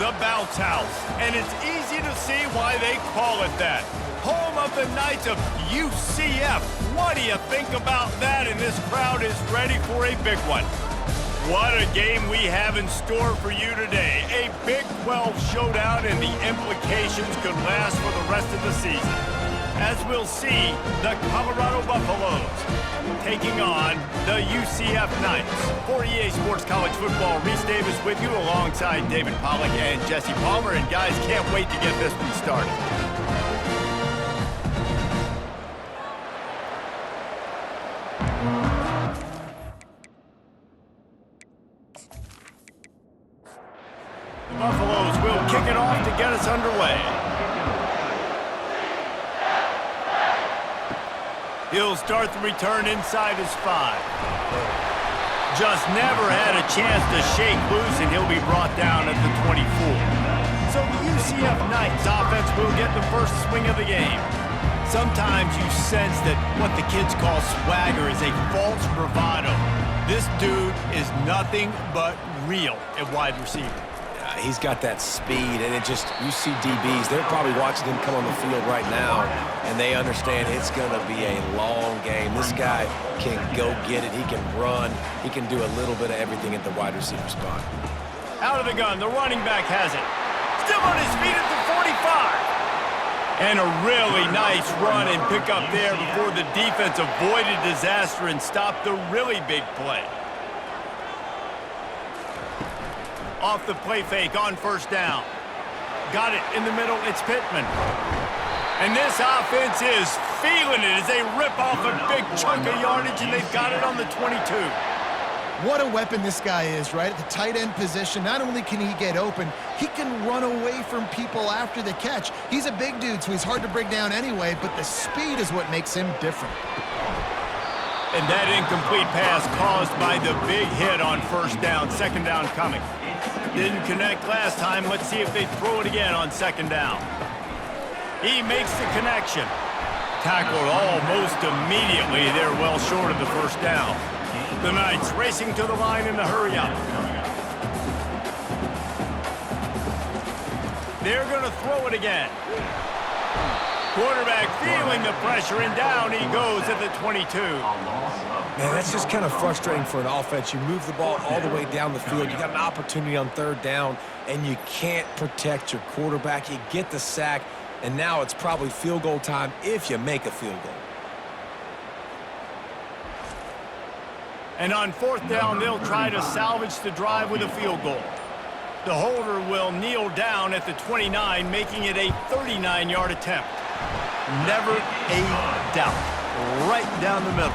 the Bounce House, and it's easy to see why they call it that. Home of the Knights of UCF. What do you think about that? And this crowd is ready for a big one. What a game we have in store for you today. A Big 12 showdown, and the implications could last for the rest of the season. As we'll see, the Colorado Buffaloes taking on the UCF Knights. For EA Sports College Football, Reese Davis with you alongside David Pollack and Jesse Palmer. And guys, can't wait to get this one started. The Buffaloes will kick it off to get us underway. He'll start the return inside his 5. Just never had a chance to shake loose, and he'll be brought down at the 24. So the UCF Knights offense will get the first swing of the game. Sometimes you sense that what the kids call swagger is a false bravado. This dude is nothing but real at wide receiver. He's got that speed, and it just, you see DBs, they're probably watching him come on the field right now, and they understand it's going to be a long game. This guy can go get it. He can run. He can do a little bit of everything at the wide receiver spot. Out of the gun, the running back has it. Still on his feet at the 45. And a really nice run and pick up there before the defense avoided disaster and stopped the really big play. Off the play fake on first down. Got it in the middle, it's Pittman. And this offense is feeling it as they rip off a big chunk of yardage, and they've got it on the 22. What a weapon this guy is, right? At the tight end position, not only can he get open, he can run away from people after the catch. He's a big dude, so he's hard to bring down anyway, but the speed is what makes him different. And that incomplete pass caused by the big hit on first down, second down coming. Didn't connect last time. Let's see if they throw it again on second down. He makes the connection. Tackled almost immediately. They're well short of the first down. The Knights racing to the line in a hurry up. They're going to throw it again. Quarterback feeling the pressure, and down he goes at the 22. Man, that's just kind of frustrating for an offense. You move the ball all the way down the field. You got an opportunity on third down, and you can't protect your quarterback. You get the sack, and now it's probably field goal time if you make a field goal. And on fourth down, they'll try to salvage the drive with a field goal. The holder will kneel down at the 29, making it a 39-yard attempt. Never a doubt. Right down the middle.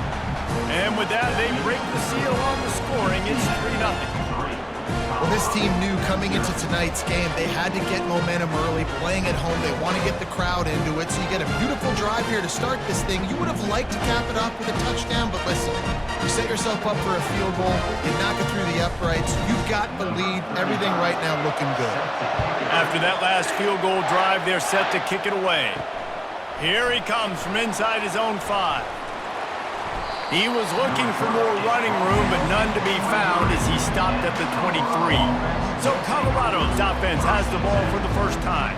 And with that, they break the seal on the scoring. It's 3-0. Well, this team knew coming into tonight's game they had to get momentum early, playing at home. They want to get the crowd into it, so you get a beautiful drive here to start this thing. You would have liked to cap it off with a touchdown, but listen, you set yourself up for a field goal, you knock it through the uprights, you've got the lead, everything right now looking good. After that last field goal drive, they're set to kick it away. Here he comes from inside his own 5. He was looking for more running room, but none to be found as he stopped at the 23. So Colorado's offense has the ball for the first time.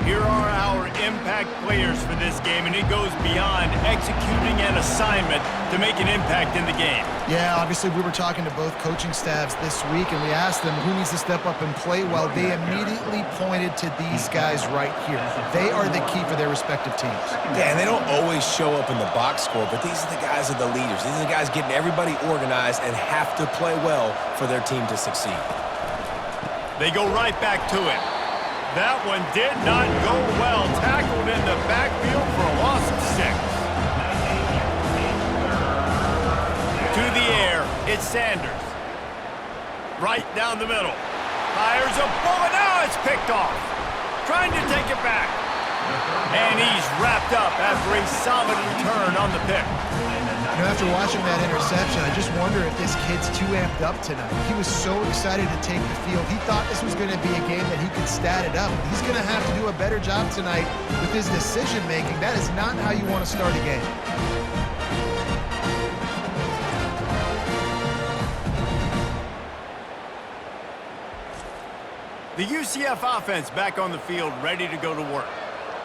Here are our impact players for this game, and it goes beyond executing an assignment to make an impact in the game. Yeah, obviously we were talking to both coaching staffs this week, and we asked them who needs to step up and play well. They immediately pointed to these guys right here. They are the key for their respective teams. Yeah, and they don't always show up in the box score, but these are the guys that are the leaders. These are the guys getting everybody organized and have to play well for their team to succeed. They go right back to it. That one did not go well. Tackled in the backfield for a loss of 6. To the air, it's Sanders. Right down the middle. Fires a bullet. Now it's picked off. Trying to take it back. And he's wrapped up after a solid return on the pick. You know, after watching that interception, I just wonder if this kid's too amped up tonight. He was so excited to take the field. He thought this was going to be a game that he could stat it up. He's going to have to do a better job tonight with his decision-making. That is not how you want to start a game. The UCF offense back on the field, ready to go to work.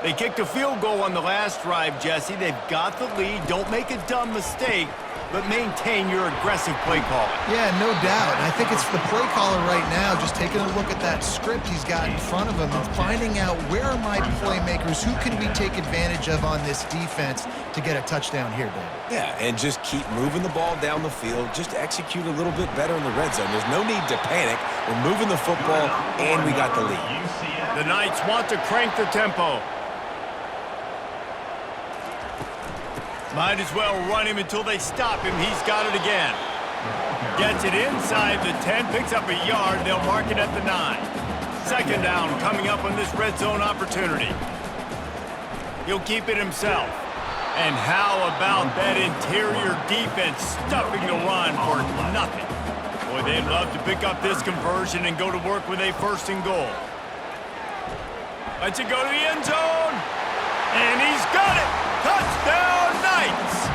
They kicked a field goal on the last drive, Jesse. They've got the lead. Don't make a dumb mistake, but maintain your aggressive play calling. Yeah, no doubt. And I think it's the play caller right now just taking a look at that script he's got in front of him and finding out where are my playmakers, who can we take advantage of on this defense to get a touchdown here, Dave. Yeah, and just keep moving the ball down the field. Just execute a little bit better in the red zone. There's no need to panic. We're moving the football, and we got the lead. The Knights want to crank the tempo. Might as well run him until they stop him. He's got it again. Gets it inside the 10, picks up a yard. They'll mark it at the 9. Second down coming up on this red zone opportunity. He'll keep it himself. And how about that interior defense stuffing the run for nothing? Boy, they'd love to pick up this conversion and go to work with a first and goal. Lets it go to the end zone. And he's got it. Touchdown, Knights!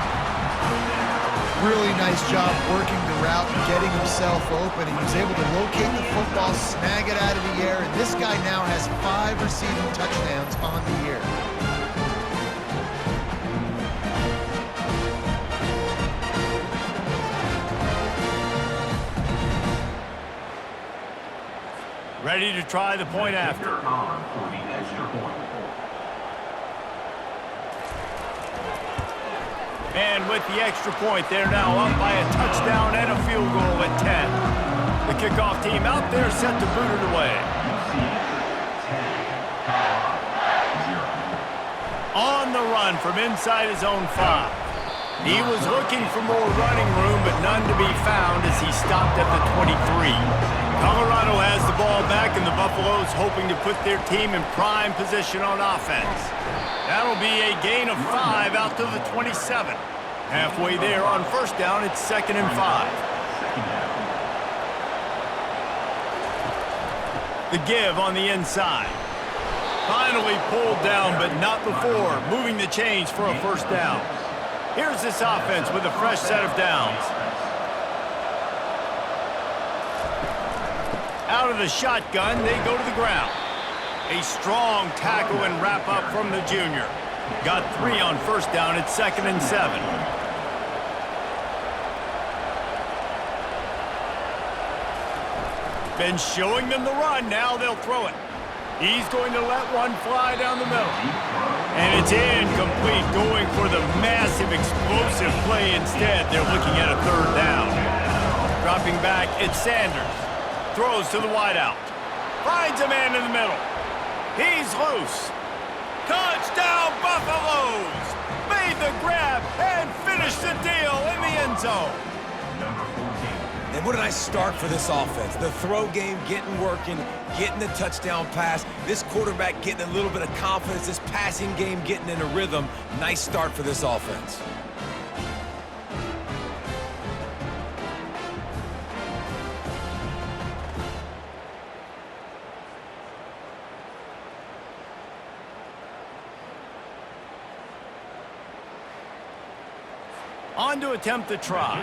Really nice job working the route and getting himself open. He was able to locate the football, snag it out of the air, and this guy now has 5 receiving touchdowns on the year. Ready to try the point after. And with the extra point, they're now up by a touchdown and a field goal at 10. The kickoff team out there set to boot it away. On the run from inside his own 5. He was looking for more running room, but none to be found as he stopped at the 23. Colorado has the ball back, and the Buffaloes hoping to put their team in prime position on offense. That'll be a gain of 5 out to the 27. Halfway there on first down, it's 2nd and 5. The give on the inside. Finally pulled down, but not before. Moving the chains for a first down. Here's this offense with a fresh set of downs. Out of the shotgun, they go to the ground. A strong tackle and wrap up from the junior. Got 3 on first down at 2nd and 7. Been showing them the run, now they'll throw it. He's going to let one fly down the middle. And it's incomplete, going for the massive explosive play instead. They're looking at a 3rd down. Dropping back, it's Sanders. Throws to the wideout. Finds a man in the middle. He's loose. Touchdown, Buffaloes! Made the grab and finished the deal in the end zone. And what a nice start for this offense. The throw game getting working, getting the touchdown pass. This quarterback getting a little bit of confidence. This passing game getting in a rhythm. Nice start for this offense. On to attempt the try.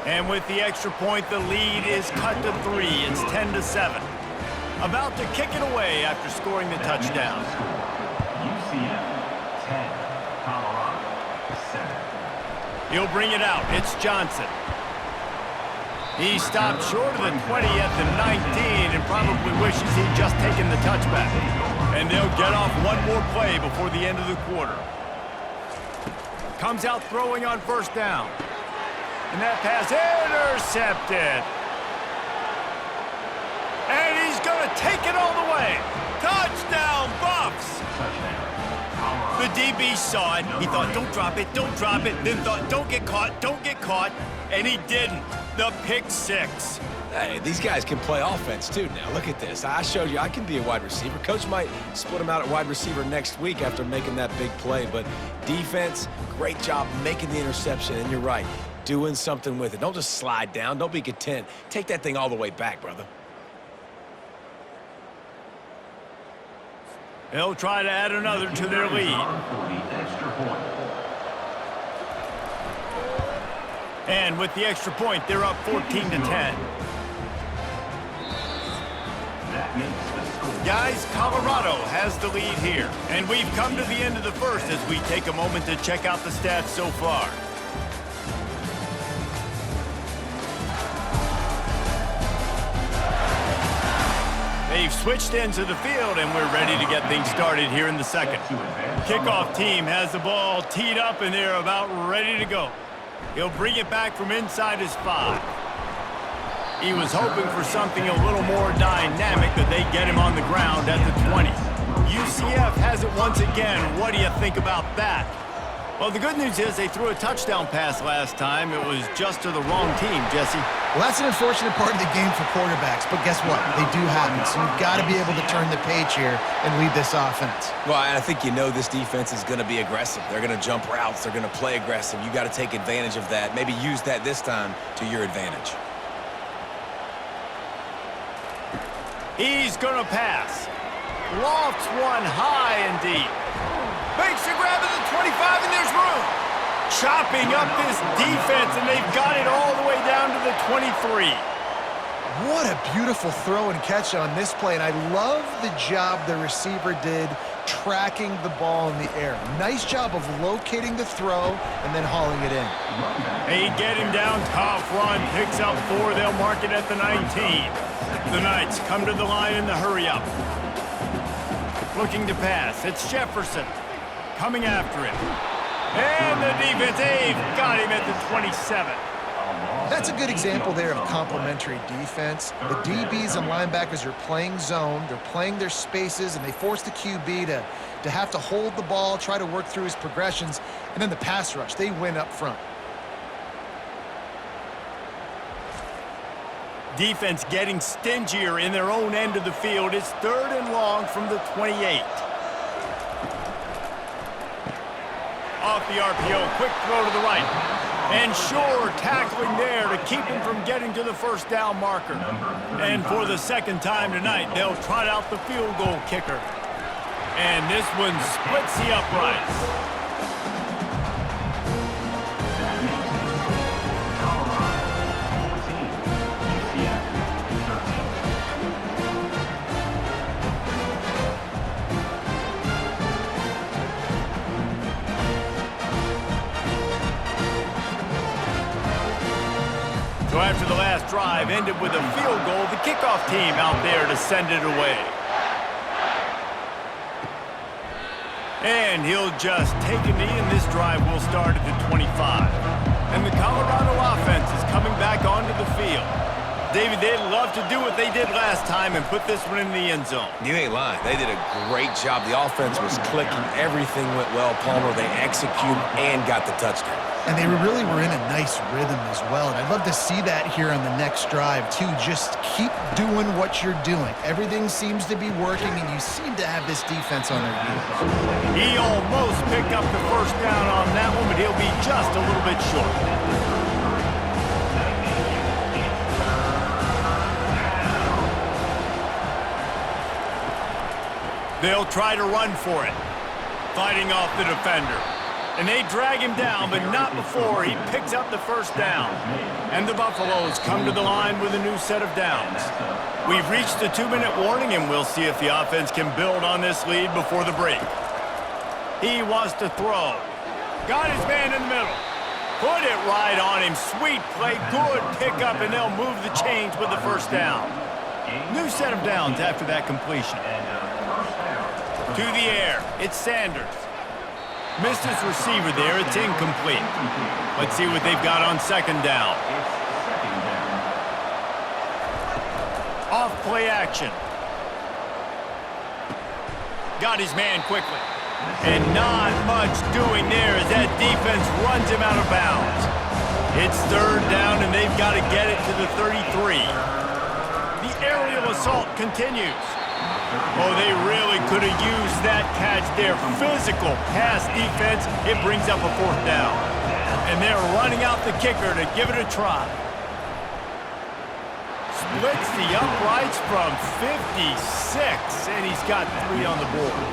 And with the extra point, the lead is cut to 3. It's 10 to 7. About to kick it away after scoring the touchdown. UCF 10, Colorado 7. He'll bring it out. It's Johnson. He stopped short of the 20 at the 19 and probably wishes he'd just taken the touchback. And they'll get off one more play before the end of the quarter. Comes out throwing on first down. And that pass intercepted. And he's going to take it all the way. Touchdown, Buffs! The DB saw it. He thought, don't drop it, don't drop it. Then thought, don't get caught, don't get caught. And he didn't. The pick 6. Hey, these guys can play offense, too, now. Look at this. I showed you I can be a wide receiver. Coach might split him out at wide receiver next week after making that big play. But defense, great job making the interception. And you're right, doing something with it. Don't just slide down. Don't be content. Take that thing all the way back, brother. They'll try to add another to their lead. And with the extra point, they're up 14-10. That makes the score. Guys, Colorado has the lead here. And we've come to the end of the first as we take a moment to check out the stats so far. They've switched into the field, and we're ready to get things started here in the second. Kickoff team has the ball teed up, and they're about ready to go. He'll bring it back from inside his 5. He was hoping for something a little more dynamic, that they get him on the ground at the 20. UCF has it once again. What do you think about that? Well, the good news is they threw a touchdown pass last time. It was just to the wrong team, Jesse. Well, that's an unfortunate part of the game for quarterbacks, but guess what? They do happen, so you've got to be able to turn the page here and lead this offense. Well, I think you know this defense is going to be aggressive. They're going to jump routes. They're going to play aggressive. You got to take advantage of that. Maybe use that this time to your advantage. He's going to pass. Lofts one high and deep. Makes a grab at the 25, and there's room. Chopping up this defense, and they've got it all the way down to the 23. What a beautiful throw and catch on this play, and I love the job the receiver did tracking the ball in the air. Nice job of locating the throw and then hauling it in. They get him down, tough run, picks up 4. They'll mark it at the 19. The Knights come to the line in the hurry-up. Looking to pass. It's Jefferson coming after him. And the defense, they've got him at the 27. That's a good example there of complementary defense. The DBs and linebackers are playing zone, they're playing their spaces, and they force the QB to have to hold the ball, try to work through his progressions, and then the pass rush, they win up front. Defense getting stingier in their own end of the field. It's 3rd and long from the 28. Off the RPO, quick throw to the right. And Shore tackling there to keep him from getting to the first down marker. And for the second time tonight, they'll trot out the field goal kicker. And this one splits the uprights. So after the last drive ended with a field goal, the kickoff team out there to send it away. And he'll just take a knee, and this drive will start at the 25. And the Colorado offense is coming back onto the field. David, they'd love to do what they did last time and put this one in the end zone. You ain't lying. They did a great job. The offense was clicking. Everything went well, Palmer. They executed and got the touchdown. And they really were in a nice rhythm as well. And I'd love to see that here on the next drive, too. Just keep doing what you're doing. Everything seems to be working, and you seem to have this defense on their heels. He almost picked up the first down on that one, but he'll be just a little bit short. They'll try to run for it, fighting off the defender. And they drag him down, but not before he picks up the first down. And the Buffaloes come to the line with a new set of downs. We've reached the 2-minute warning, and we'll see if the offense can build on this lead before the break. He wants to throw. Got his man in the middle. Put it right on him. Sweet play, good pickup, and they'll move the chains with the first down. New set of downs after that completion. To the air, it's Sanders. Missed his receiver there, it's incomplete. Let's see what they've got on second down. Off play action. Got his man quickly. And not much doing there as that defense runs him out of bounds. It's 3rd down, and they've got to get it to the 33. The aerial assault continues. Oh, they really could have used that catch there. Physical pass defense. It brings up a 4th down. And they're running out the kicker to give it a try. Splits the uprights from 56, and he's got 3 on the board.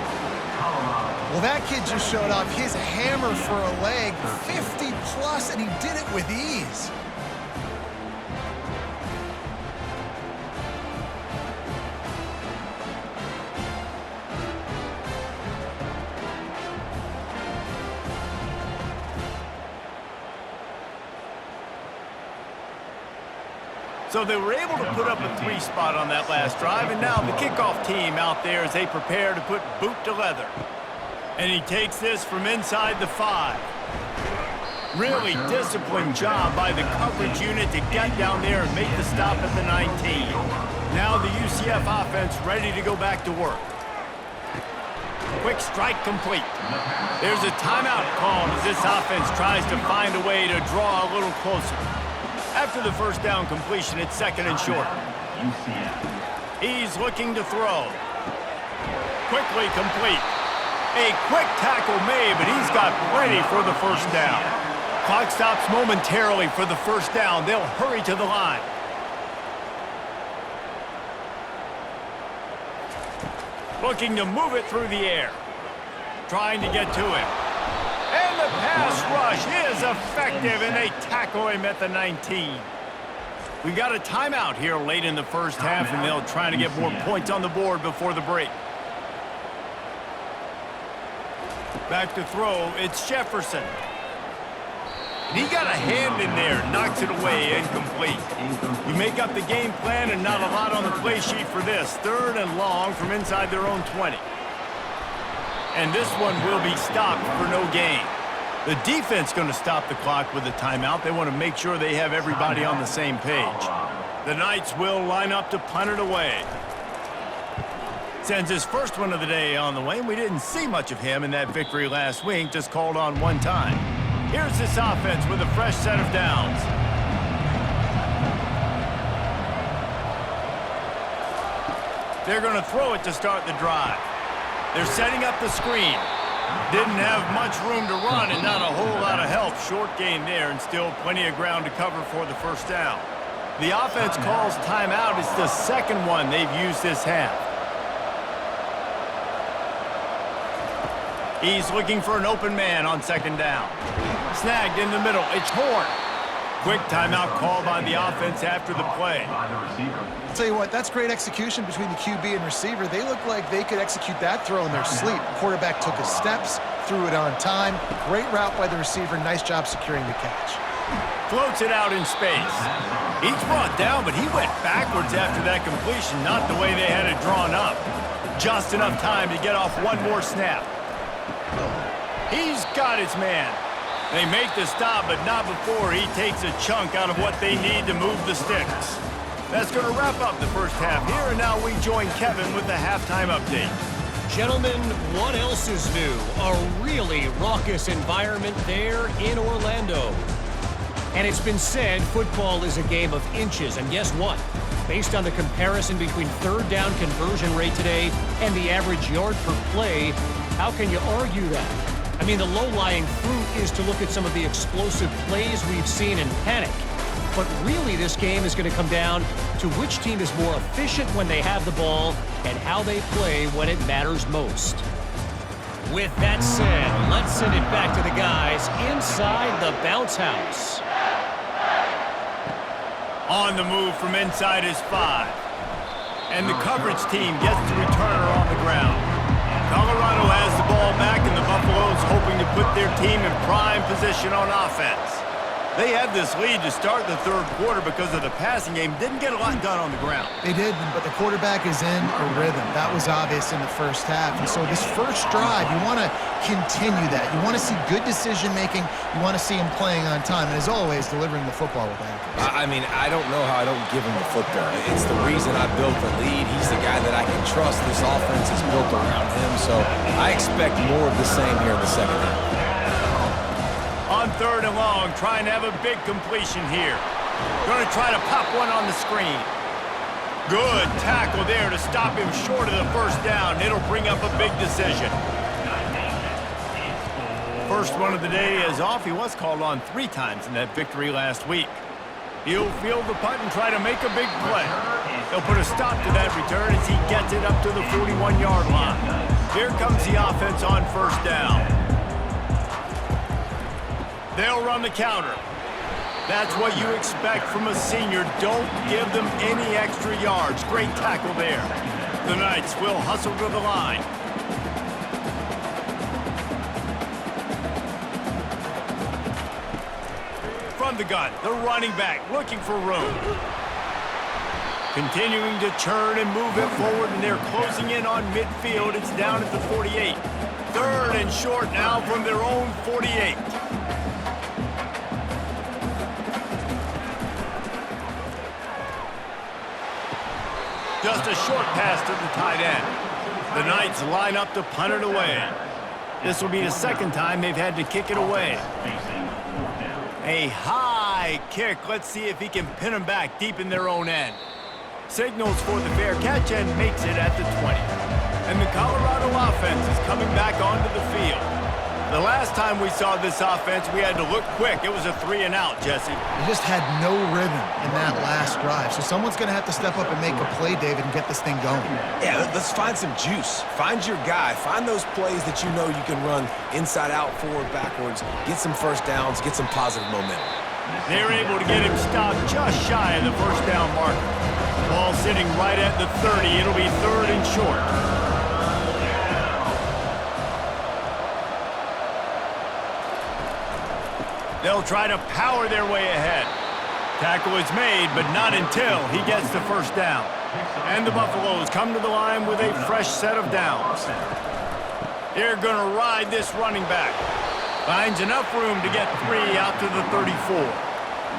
Well, that kid just showed off his hammer for a leg, 50+, and he did it with ease. So they were able to put up a 3 spot on that last drive, and now the kickoff team out there as they prepare to put boot to leather. And he takes this from inside the 5. Really disciplined job by the coverage unit to get down there and make the stop at the 19. Now the UCF offense ready to go back to work. Quick strike complete. There's a timeout called as this offense tries to find a way to draw a little closer. After the first down completion, it's 2nd and short. He's looking to throw. Quickly complete. A quick tackle made, but he's got plenty for the first down. Clock stops momentarily for the first down. They'll hurry to the line. Looking to move it through the air. Trying to get to him. And the pass rush is effective, and they tackle him at the 19. We got a timeout here late in the first half, and they'll try to get more points on the board before the break. Back to throw, it's Jefferson. And he got a hand in there, knocks it away, incomplete. You make up the game plan and not a lot on the play sheet for this. 3rd and long from inside their own 20. And this one will be stopped for no gain. The defense going to stop the clock with a timeout. They want to make sure they have everybody on the same page. The Knights will line up to punt it away. Sends his first one of the day on the way. We didn't see much of him in that victory last week, just called on one time. Here's this offense with a fresh set of downs. They're going to throw it to start the drive. They're setting up the screen. Didn't have much room to run and not a whole lot of help. Short gain there and still plenty of ground to cover for the first down. The offense calls timeout. It's the second one they've used this half. He's looking for an open man on 2nd down. Snagged in the middle. It's Horn. Quick timeout call by the offense after the play. I'll tell you what, that's great execution between the QB and receiver. They look like they could execute that throw in their sleep. The quarterback took his steps, threw it on time. Great route by the receiver. Nice job securing the catch. Floats it out in space. He's brought down, but he went backwards after that completion, not the way they had it drawn up. Just enough time to get off one more snap. He's got his man. They make the stop, but not before he takes a chunk out of what they need to move the sticks. That's going to wrap up the first half here, and now we join Kevin with the halftime update. Gentlemen, what else is new? A really raucous environment there in Orlando. And it's been said football is a game of inches, and guess what? Based on the comparison between 3rd down conversion rate today and the average yard per play, how can you argue that? I mean, the low-lying fruit is to look at some of the explosive plays we've seen in panic. But really, this game is going to come down to which team is more efficient when they have the ball and how they play when it matters most. With that said, let's send it back to the guys inside the bounce house. On the move from inside his 5. And the coverage team gets the returner on the ground. Colorado has the ball back, and the Buffaloes hoping to put their team in prime position on offense. They had this lead to start the 3rd quarter because of the passing game. Didn't get a lot done on the ground. They did, but the quarterback is in a rhythm. That was obvious in the first half. And so this first drive, you want to continue that. You want to see good decision-making. You want to see him playing on time. And as always, delivering the football with accuracy. I mean, I don't know how I don't give him the football. It's the reason I built the lead. He's the guy that I can trust. This offense is built around him. So I expect more of the same here in the second half. On 3rd and long, trying to have a big completion here. Going to try to pop one on the screen. Good tackle there to stop him short of the first down. It'll bring up a big decision. First one of the day is off. He was called on 3 times in that victory last week. He'll field the punt and try to make a big play. He'll put a stop to that return as he gets it up to the 41-yard line. Here comes the offense on first down. They'll run the counter. That's what you expect from a senior. Don't give them any extra yards. Great tackle there. The Knights will hustle to the line. From the gun, the running back looking for room. Continuing to turn and move it forward, and they're closing in on midfield. It's down at the 48. Third and short now from their own 48. Just a short pass to the tight end. The Knights line up to punt it away. This will be the second time they've had to kick it away. A high kick. Let's see if he can pin them back deep in their own end. Signals for the fair catch and makes it at the 20. And the Colorado offense is coming back onto the field. The last time we saw this offense, we had to look quick. It was a 3-and-out, Jesse. They just had no rhythm in that last drive. So someone's going to have to step up and make a play, David, and get this thing going. Yeah, let's find some juice. Find your guy. Find those plays that you know you can run inside out, forward, backwards. Get some first downs. Get some positive momentum. They're able to get him stopped just shy of the first down marker. Ball sitting right at the 30. It'll be third and short. They'll try to power their way ahead. Tackle is made, but not until he gets the first down. And the Buffaloes come to the line with a fresh set of downs. They're going to ride this running back. Finds enough room to get 3 out to the 34.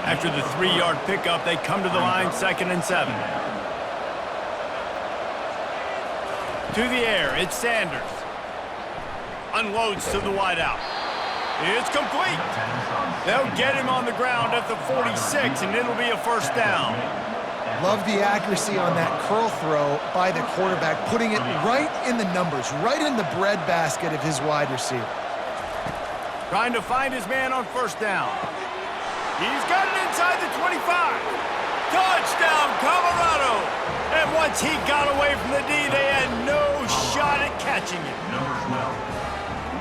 After the 3-yard pickup, they come to the line, 2nd and 7. To the air, it's Sanders. Unloads to the wideout. It's complete. They'll get him on the ground at the 46, and it'll be a first down. Love the accuracy on that curl throw by the quarterback, putting it right in the numbers, right in the breadbasket of his wide receiver. Trying to find his man on first down. He's got it inside the 25. Touchdown, Colorado! And once he got away from the D, they had no shot at catching him.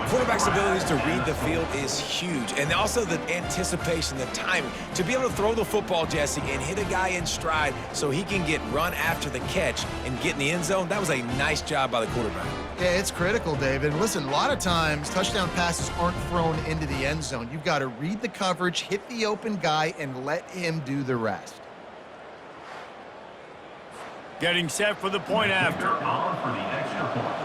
Quarterback's abilities to read the field is huge, and also the anticipation, the timing. To be able to throw the football, Jesse, and hit a guy in stride so he can get run after the catch and get in the end zone, that was a nice job by the quarterback. Yeah, it's critical, David. Listen, a lot of times touchdown passes aren't thrown into the end zone. You've got to read the coverage, hit the open guy, and let him do the rest. Getting set for the point after. On for the extra point.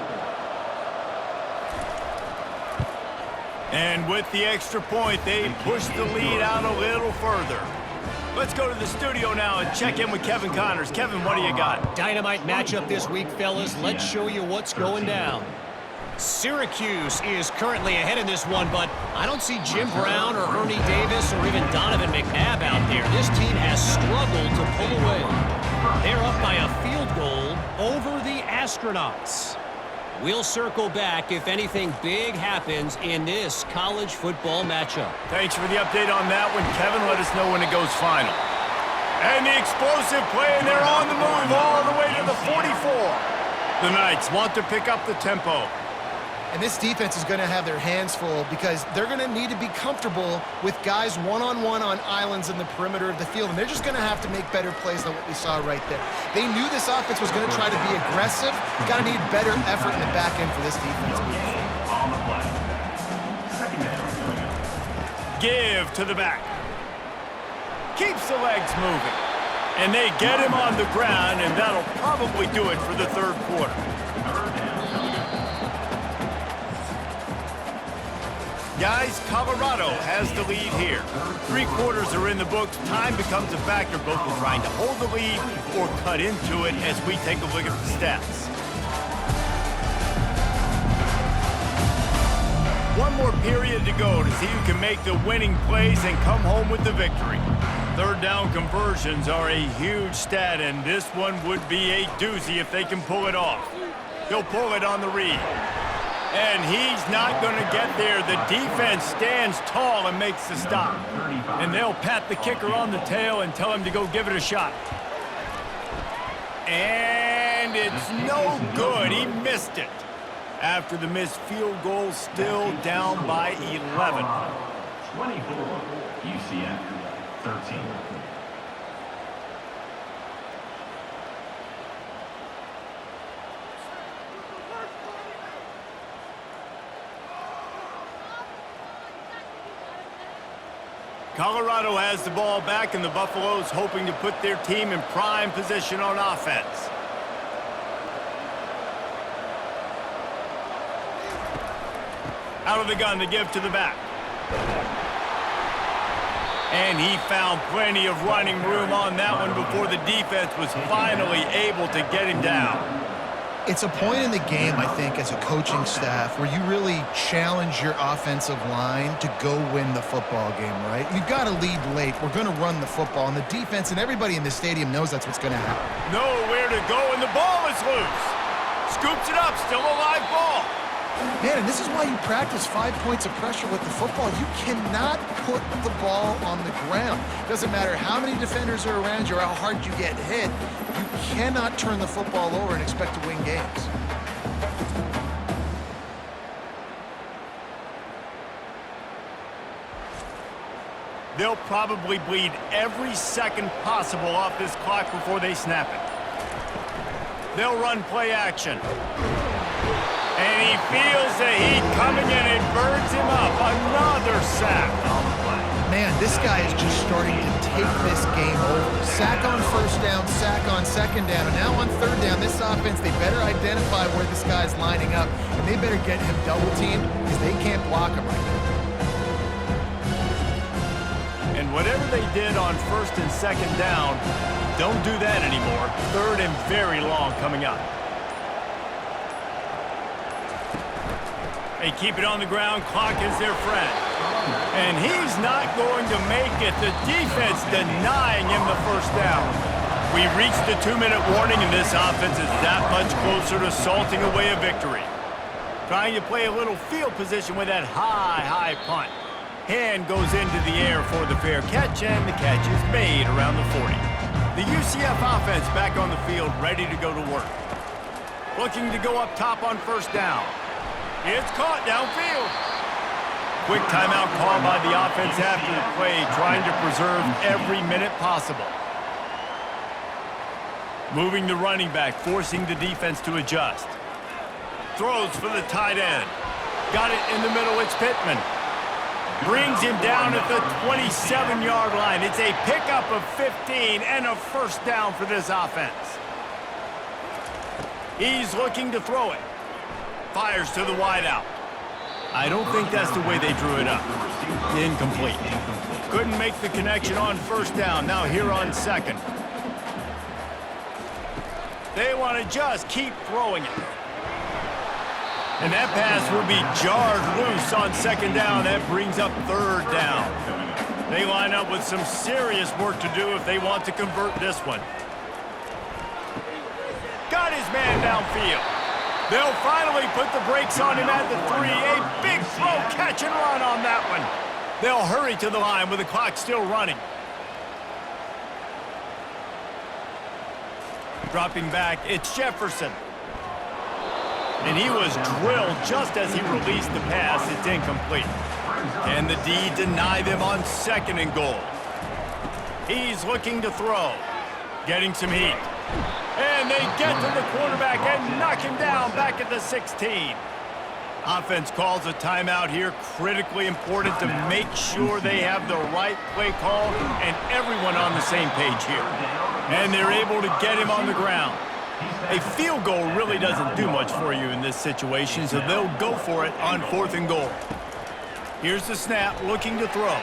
And with the extra point, they push the lead out a little further. Let's go to the studio now and check in with Kevin Connors. Kevin, what do you got? Dynamite matchup this week, fellas. Let's show you what's going down. Syracuse is currently ahead in this one, but I don't see Jim Brown or Ernie Davis or even Donovan McNabb out there. This team has struggled to pull away. They're up by a field goal over the Astronauts. We'll circle back if anything big happens in this college football matchup. Thanks for the update on that one, Kevin. Let us know when it goes final. And the explosive play, and they're on the move all the way to the 44. The Knights want to pick up the tempo. And this defense is going to have their hands full because they're going to need to be comfortable with guys one-on-one on islands in the perimeter of the field. And they're just going to have to make better plays than what we saw right there. They knew this offense was going to try to be aggressive. Got to need better effort in the back end for this defense. On the play. Second down. Give to the back. Keeps the legs moving. And they get him on the ground, and that'll probably do it for the third quarter. Guys, Colorado has the lead here. 3 quarters are in the books. Time becomes a factor both in trying to hold the lead or cut into it as we take a look at the stats. One more period to go to see who can make the winning plays and come home with the victory. Third down conversions are a huge stat, and this one would be a doozy if they can pull it off. He'll pull it on the read. And he's not going to get there. The defense stands tall and makes the stop. And they'll pat the kicker on the tail and tell him to go give it a shot. And it's no good. He missed it. After the missed field goal, still down by 11. 24, UCF 13. Colorado has the ball back, and the Buffaloes hoping to put their team in prime position on offense. Out of the gun to give to the back. And he found plenty of running room on that one before the defense was finally able to get him down. It's a point in the game, I think, as a coaching staff where you really challenge your offensive line to go win the football game, right? We've got to lead late. We're going to run the football, and the defense and everybody in the stadium knows that's what's going to happen. Nowhere to go, and the ball is loose. Scoops it up, still a live ball. Man, and this is why you practice 5 points of pressure with the football. You cannot put the ball on the ground. Doesn't matter how many defenders are around you or how hard you get hit. You cannot turn the football over and expect to win games. They'll probably bleed every second possible off this clock before they snap it. They'll run play action. And he feels the heat coming in and burns him up. Another sack. Man, this guy is just starting to take this game over. Sack on first down, sack on second down, and now on third down, this offense, they better identify where this guy's lining up, and they better get him double-teamed because they can't block him right now. And whatever they did on first and second down, don't do that anymore. Third and very long coming up. They keep it on the ground. Clock is their friend. And he's not going to make it. The defense denying him the first down. We've reached the 2-minute warning, and this offense is that much closer to salting away a victory. Trying to play a little field position with that high punt. Hand goes into the air for the fair catch, and the catch is made around the 40. The UCF offense back on the field, ready to go to work. Looking to go up top on first down. It's caught downfield. Quick timeout call by the offense after the play, trying to preserve every minute possible. Moving the running back, forcing the defense to adjust. Throws for the tight end. Got it in the middle, it's Pittman. Brings him down at the 27-yard line. It's a pickup of 15 and a first down for this offense. He's looking to throw it. Fires to the wideout. I don't think that's the way they drew it up. Incomplete. Couldn't make the connection on first down. Now here on second. They want to just keep throwing it. And that pass will be jarred loose on second down. That brings up third down. They line up with some serious work to do if they want to convert this one. Got his man downfield. They'll finally put the brakes on him at the 3. A big throw, catch and run on that one. They'll hurry to the line with the clock still running. Dropping back, it's Jefferson. And he was drilled just as he released the pass. It's incomplete. Can the D deny them on second and goal? He's looking to throw. Getting some heat. And they get to the quarterback and knock him down back at the 16. Offense calls a timeout here. Critically important to make sure they have the right play call and everyone on the same page here. And they're able to get him on the ground. A field goal really doesn't do much for you in this situation, so they'll go for it on fourth and goal. Here's the snap, looking to throw.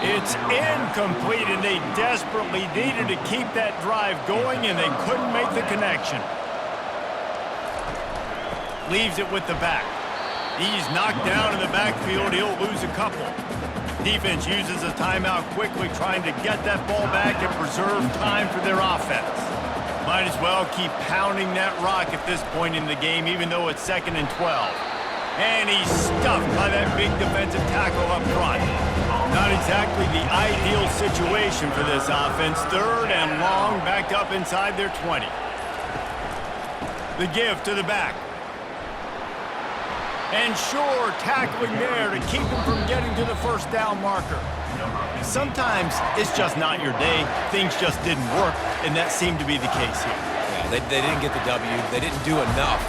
It's incomplete, and they desperately needed to keep that drive going, and they couldn't make the connection. Leaves it with the back. He's knocked down in the backfield. He'll lose a couple. Defense uses a timeout quickly, trying to get that ball back and preserve time for their offense. Might as well keep pounding that rock at this point in the game, even though it's 2nd and 12. And he's stuffed by that big defensive tackle up front. Not exactly the ideal situation for this offense. 3rd and long, backed up inside their 20. The give to the back. And sure, tackling there to keep him from getting to the first down marker. Sometimes it's just not your day. Things just didn't work, and that seemed to be the case here. Yeah, they didn't get the W. They didn't do enough.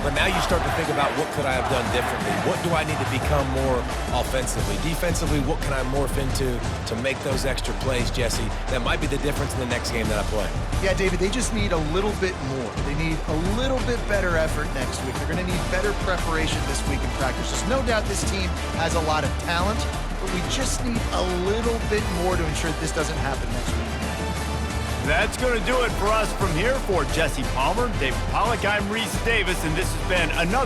But now you start to think about what could I have done differently? What do I need to become more offensively? Defensively, what can I morph into to make those extra plays, Jesse? That might be the difference in the next game that I play. Yeah, David, they just need a little bit more. They need a little bit better effort next week. They're going to need better preparation this week in practice. There's no doubt this team has a lot of talent, but we just need a little bit more to ensure that this doesn't happen next week. That's going to do it for us from here. For Jesse Palmer, David Pollack, I'm Reese Davis, and this has been another